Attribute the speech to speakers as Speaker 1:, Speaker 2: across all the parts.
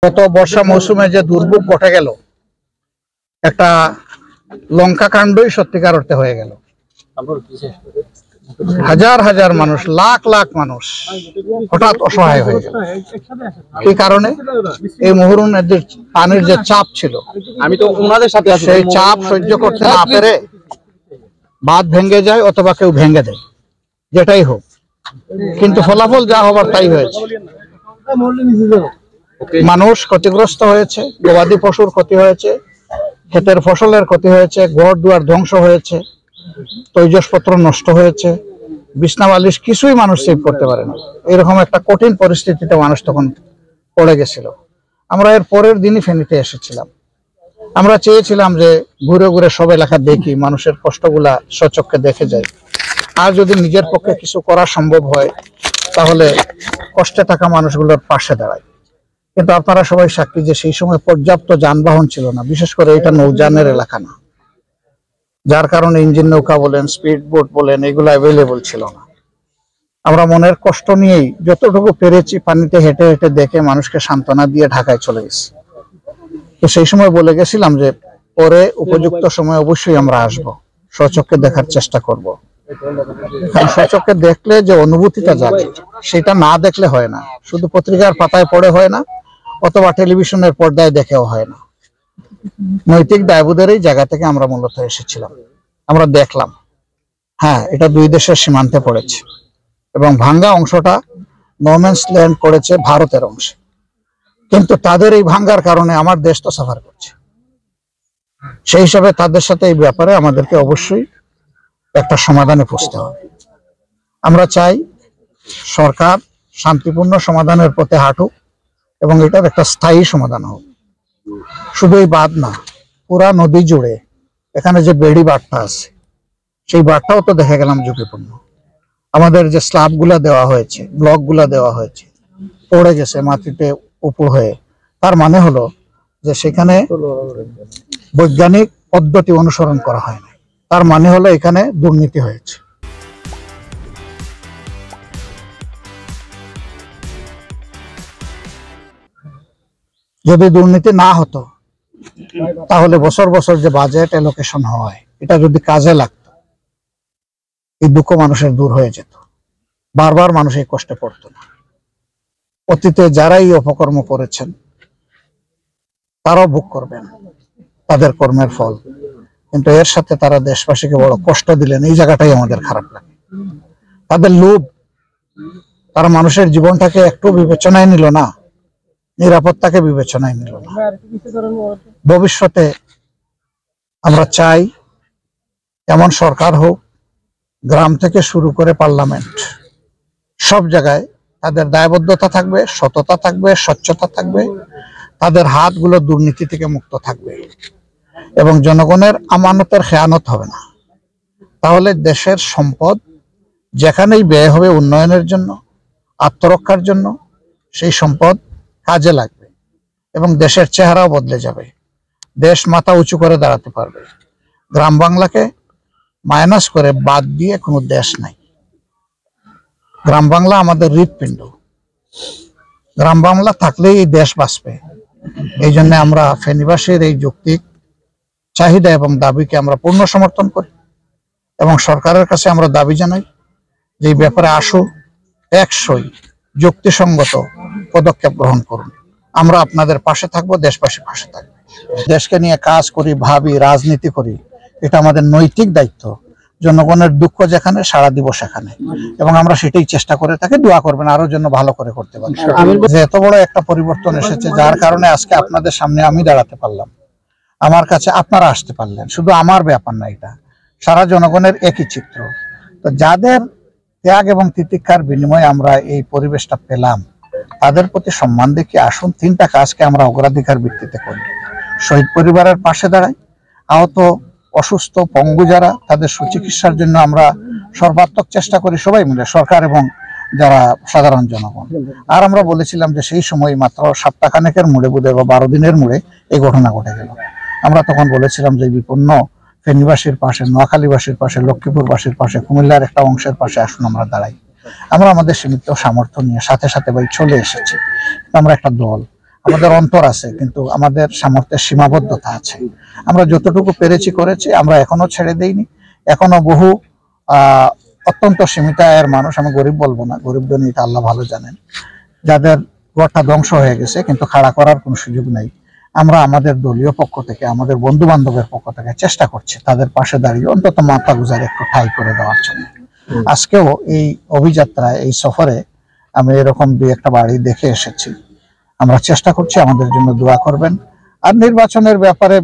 Speaker 1: গত বর্ষা মৌসুমে যে দুর্ভোগ ঘটে গেল, একটা লঙ্কা কাণ্ডই সত্যিকার অর্থে হয়ে গেল। হাজার হাজার মানুষ, লাখ লাখ মানুষ হঠাৎ অসহায় হয়ে গেল। এই কারণে এই মুহুরনের যে পানির যে চাপ ছিল,
Speaker 2: আমি তো ওনাদের সাথে আছি,
Speaker 1: সেই চাপ সহ্য করতে না পেরে বাঁধ ভেঙে যায় অথবা কেউ ভেঙে দেয়, যেটাই হোক। কিন্তু ফলাফল যা হবার তাই হয়েছে। মানুষ ক্ষতিগ্রস্ত হয়েছে, গবাদি পশুর ক্ষতি হয়েছে, ক্ষেতের ফসলের ক্ষতি হয়েছে, ঘর দুয়ার ধ্বংস হয়েছে, তৈজসপত্র নষ্ট হয়েছে, বিছনা বালিশ কিছুই মানুষ সেভ করতে পারে না। এরকম একটা কঠিন পরিস্থিতিতে মানুষ তখন পড়ে গেছিল। আমরা এর পরের দিনই ফেনীতে এসেছিলাম। আমরা চেয়েছিলাম যে ঘুরে ঘুরে সব এলাকা দেখি, মানুষের কষ্টগুলা স্বচক্ষে দেখে যাই। আর যদি নিজের পক্ষে কিছু করা সম্ভব হয় তাহলে কষ্টে থাকা মানুষগুলোর পাশে দাঁড়ায়। কিন্তু আপনারা সবাই সাক্ষী যে সেই সময় পর্যাপ্ত যানবাহন ছিল না, বিশেষ করে এটা নৌযানের এলাকা না, যার কারণে ইঞ্জিন নৌকা বলেন, স্পিড বোট বলেন, এগুলো অ্যাভেলেবল ছিল না। আমরা মনের কষ্ট নিয়েই যতটুকু পেরেছি পানিতে হেঁটে হেঁটে দেখে মানুষকে সান্ত্বনা দিয়ে ঢাকায় চলে গেছি। তো সেই সময় বলে গেছিলাম যে পরে উপযুক্ত সময় অবশ্যই আমরা আসব, স্বচক্ষে দেখার চেষ্টা করব। কারণ স্বচক্ষে দেখলে যে অনুভূতিটা জাগে, সেটা না দেখলে হয় না। শুধু পত্রিকার পাতায় পড়ে হয় না, অথবা টেলিভিশনের পর্দায় দেখেও হয় না। নৈতিক দায়বোধের এই জায়গা থেকে আমরা মূলত এসেছিলাম। আমরা দেখলাম, হ্যাঁ, এটা দুই দেশের সীমান্তে পড়েছে এবং ভাঙ্গা অংশটা নোম্যান্স ল্যান্ড পড়েছে ভারতের অংশে। কিন্তু তাদের এই ভাঙ্গার কারণে আমার দেশ তো সাফার করছে। সেই হিসাবে তাদের সাথে এই ব্যাপারে আমাদেরকে অবশ্যই একটা সমাধানে পৌঁছতে হবে। আমরা চাই সরকার শান্তিপূর্ণ সমাধানের পথে হাঁটুক এবং এটার একটা স্থায়ী সমাধান হোক। শুধু এই বাঁধ না, পুরা নদী জুড়ে এখানে যে বেড়ি বাঁধটা আছে, সেই বাঁধটাও তো দেখে গেলাম ঝুঁকিপূর্ণ। আমাদের যে স্ল্যাব গুলা দেওয়া হয়েছে, ব্লক গুলা দেওয়া হয়েছে, পড়ে গেছে মাটিতে উপর হয়ে। তার মানে হলো যে সেখানে বৈজ্ঞানিক পদ্ধতি অনুসরণ করা হয় না। তার মানে হলো এখানে দুর্নীতি হয়েছে। যদি দুর্নীতি না হতো তাহলে বছর বছর যে বাজেট অ্যালোকেশন হয়, এটা যদি কাজে লাগতো, এই দুঃখ মানুষের দূর হয়ে যেত, বারবার মানুষ এই কষ্টে পড়তো না। অতীতে যারা এই অপকর্ম করেছেন তারাও ভোগ করবেন তাদের কর্মের ফল। কিন্তু এর সাথে তারা দেশবাসীকে বড় কষ্ট দিলেন, এই জায়গাটাই আমাদের খারাপ লাগে। তাদের লোভ, তারা মানুষের জীবনটাকে একটু বিবেচনায় নিল না, নিরাপত্তাকে বিবেচনায় নিল না। ভবিষ্যতে আমরা চাই এমন সরকার হোক, গ্রাম থেকে শুরু করে পার্লামেন্ট, সব জায়গায় তাদের দায়বদ্ধতা থাকবে, সততা থাকবে, স্বচ্ছতা থাকবে, তাদের হাতগুলো দুর্নীতি থেকে মুক্ত থাকবে এবং জনগণের আমানতের খেয়ানত হবে না। তাহলে দেশের সম্পদ যেখানেই ব্যয় হবে উন্নয়নের জন্য, আত্মরক্ষার জন্য, সেই সম্পদ কাজে লাগবে এবং দেশের চেহারাও বদলে যাবে। দেশ মাথা উঁচু করে দাঁড়াতে পারবে। গ্রাম বাংলাকে মাইনাস করে বাদ দিয়ে কোনো দেশ নাই। গ্রাম বাংলা আমাদের হৃৎপিণ্ড। গ্রাম বাংলা থাকলেই এই দেশ বাঁচবে। এই জন্য আমরা ফেনীবাসীর এই যৌক্তিক চাহিদা এবং দাবিকে আমরা পূর্ণ সমর্থন করি এবং সরকারের কাছে আমরা দাবি জানাই যে এই ব্যাপারে আসুক, টেকসই যুক্তিসঙ্গত পদক্ষেপ গ্রহণ করুন। আমরা আপনাদের পাশে থাকবো, দেশবাসীর পাশে থাকবো। দেশকে নিয়ে কাজ করি, ভাবি, রাজনীতি করি, এটা আমাদের নৈতিক দায়িত্ব। জনগণের দুঃখ যেখানে, সাড়া দিব সেখানে, এবং আমরা সেটাই চেষ্টা করে থাকি। দোয়া করবেন আরো জন্য ভালো করে করতে পারি। যে এত বড় একটা পরিবর্তন এসেছে, যার কারণে আজকে আপনাদের সামনে আমি দাঁড়াতে পারলাম, আমার কাছে আপনারা আসতে পারলেন। শুধু আমার ব্যাপার না, এটা সারা জনগণের একই চিত্র। তো যাদের ত্যাগ এবং তিতিক্ষার বিনিময়ে আমরা এই পরিবেশটা পেলাম, তাদের প্রতি সম্মান দেখে আসুন তিনটা কাজকে আমরা অগ্রাধিকার ভিত্তিতে করি। শহীদ পরিবারের পাশে দাঁড়াই, আহত, অসুস্থ, পঙ্গু যারা, তাদের সুচিকিৎসার জন্য আমরা সর্বাত্মক চেষ্টা করি সবাই মিলে, সরকার এবং যারা সাধারণ জনগণ। আর আমরা বলেছিলাম যে সেই সময় মাত্র সপ্তাহখানেকের মুড়ে বোধ বা 12 দিনের মুড়ে এই ঘটনা ঘটে গেল। আমরা তখন বলেছিলাম যে বিপন্ন ফেনীবাসীর পাশে, নোয়াখালীবাসীর পাশে, লক্ষ্মীপুরবাসীর পাশে, কুমিল্লার একটা অংশের পাশে আসুন আমরা দাঁড়াই। আমরা আমাদের সীমিত সামর্থ্য নিয়ে সাথে সাথে ভাই চলে এসেছি। আমরা একটা দল, আমাদের অন্তর আছে, কিন্তু আমাদের সামর্থ্যের সীমাবদ্ধতা আছে। আমরা যতটুকু পেরেছি করেছি, আমরা এখনো ছেড়ে দেইনি। এখনো বহু অত্যন্ত সীমিত আয়ের মানুষ, আমি গরিব বলবো না, গরিব ধনী এটা আল্লাহ ভালো জানেন, যাদের ঘরটা ধ্বংস হয়ে গেছে কিন্তু খাড়া করার কোনো সুযোগ নেই। আমরা আমাদের দলীয় পক্ষ থেকে, আমাদের বন্ধু বান্ধবের পক্ষ থেকে চেষ্টা করছি তাদের পাশে দাঁড়িয়ে অন্তত মাথা গুজার একটু ঠাঁই করে দেওয়ার জন্য। আজকেও এই অভিযাত্রায়, এই সফরে আমি এরকম দুই একটা বাড়ি দেখে এসেছি। আমরা চেষ্টা করছি, আমাদের জন্য দোয়া করবেন। আর নির্বাচনের ব্যাপারে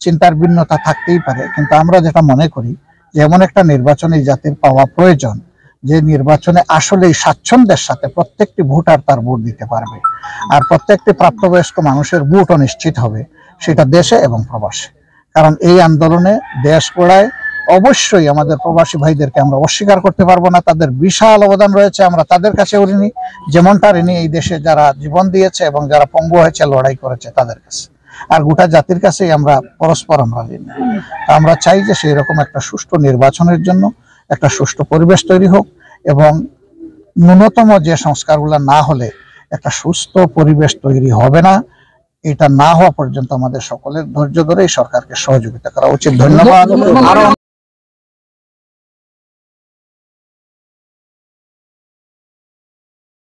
Speaker 1: চিন্তার ভিন্নতা থাকতেই পারে, কিন্তু আমরা যেটা মনে করি যে এমন একটা নির্বাচন এই জাতির পাওয়া প্রয়োজন, যে নির্বাচনে আসলেই স্বাচ্ছন্দ্যের সাথে প্রত্যেকটি ভোটার তার ভোট দিতে পারবে, আর প্রত্যেকটি প্রাপ্তবয়স্ক মানুষের ভোটও নিশ্চিত হবে, সেটা দেশে এবং প্রবাসে। কারণ এই আন্দোলনে দেশ গড়ায় অবশ্যই আমাদের প্রবাসী ভাইদেরকে আমরা অস্বীকার করতে পারবো না, তাদের বিশাল অবদান রয়েছে। আমরা তাদের কাছে ঋণী, যেমনটা ঋণী এই দেশে যারা জীবন দিয়েছে এবং যারা পঙ্গু হয়েছে, লড়াই করেছে তাদের কাছে। আর গোটা জাতির কাছেই আমরা পরস্পর আমরা ঋণী। আমরা চাই যে সেই রকম একটা সুষ্ঠু নির্বাচনের জন্য একটা সুষ্ঠু পরিবেশ তৈরি হোক, এবং ন্যূনতম যে সংস্কারগুলো না হলে একটা সুস্থ পরিবেশ তৈরি হবে না। এটা না হওয়া পর্যন্ত আমাদের সকলের ধৈর্য ধরে এই সরকারকে সহযোগিতা করা উচিত। ধন্যবাদ। আরো